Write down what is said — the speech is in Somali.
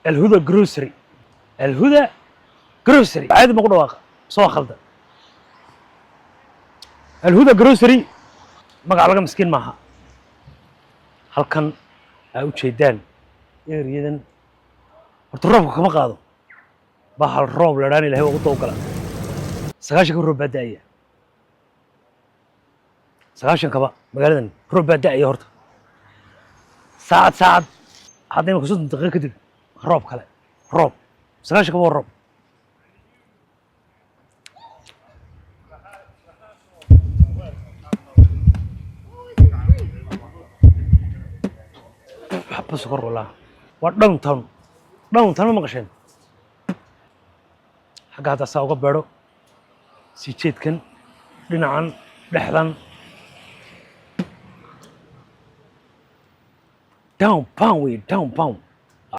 الهدى جروسري. الهدى جروسري عادي ما اقول واقع سو خلده. الهدى جروسري magac laga miskiin maaha. halkan ay u jeedaan eeriyadan horta roobka kama qaado baa hal roob la dhaan ilaahay ugu dawgala 9 roob baa da'aya 9 kaba magaaladan roob baa da'aya horta saacad haddayna ku 30 daqiiqo kadib roob kale roob 9 kaba roob حبة سكر والله ودون تون ما قشين حق هذا ساوق بيرو سيتشيت كن دينعان دحدان داون باون